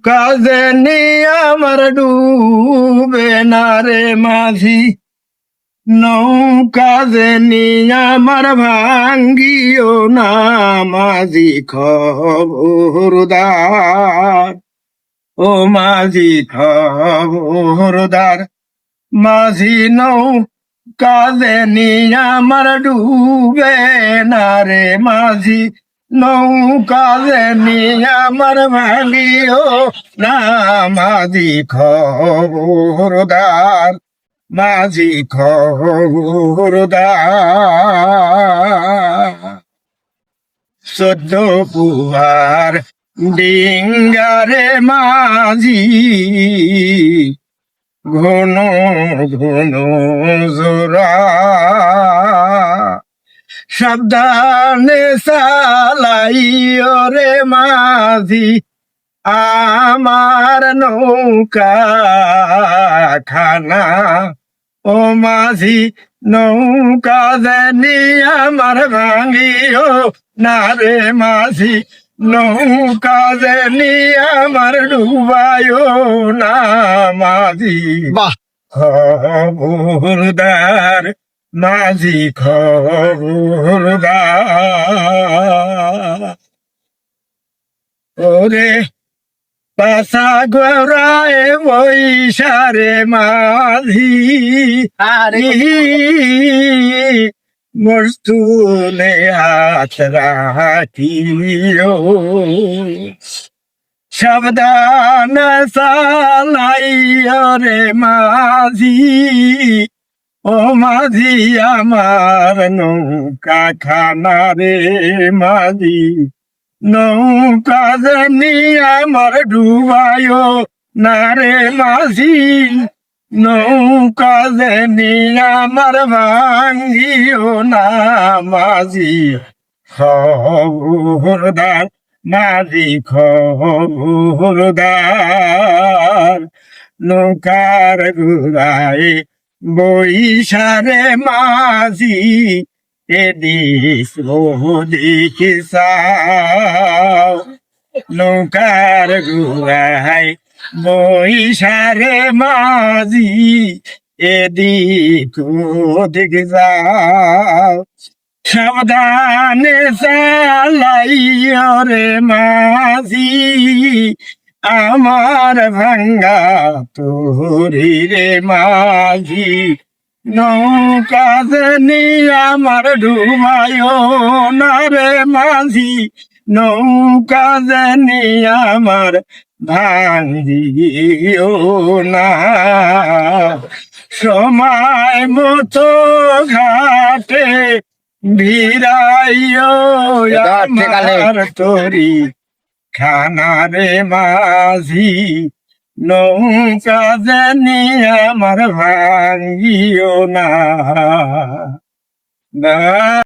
কাজে নিয়ে আমার ডুবে না রে মাঝি, নৌকা যে নিয়ে আমার ভাঙ্গিও না মাঝি খবরদার। ও মাঝি খবরদার, মাঝি নৌকা যে নিয়ে আমার ডুবে না রে মাঝি, নৌকা যে নিয়ে আমার ভাঙ্গিও না মাঝি খবরদার, মাঝি খবরদার। 14 পুয়ার ডিঙ্গারে মাঝি, ঘন ঘন জোড়া, সাবধানে চালাইও রে মাঝি আমার নৌকা খানা। ও মাঝি নৌকা জানি আমার ভাঙিও না রে মাঝি, নৌকা জানি আমার ডুবায়ও না মাঝি। বাহ, খবরদার, মাঝি খবরদার। ওরে পাশা গড়ায় বৈশারে মাঝি, আরে মস্তুলে হাত রাখিও, সাবধান চালাইও রে মাঝি। ও মাঝি আমার নৌকা খানা রে মাঝি, নৌকা জানি আমার ডুবায়ও না রে মাঝি, নৌকা জানি আমার ভাঙ্গিও না মাঝি। খবরদার, মাঝি খবরদার, নৌকার ঘুরায় বৈশারে মাঝি, এদিক ওদিক চাও, নৌকার ঘুরায় বৈশারে মাঝি, এদিক ওদিক যাও, সাবধানে চালাইও রে মাঝি আমার ভাঙ্গা তোরি রে মাঝি, নৌকা জানি আমার ডুবায়ও না রে মাঝি, নৌকা জানি আমার ভাঙ্গিও না। সময় মতো ঘাটে ভিড়াইও আমার তোরি খানা রে মাঝি, নৌকা জানি আমার ভাঙ্গিও না।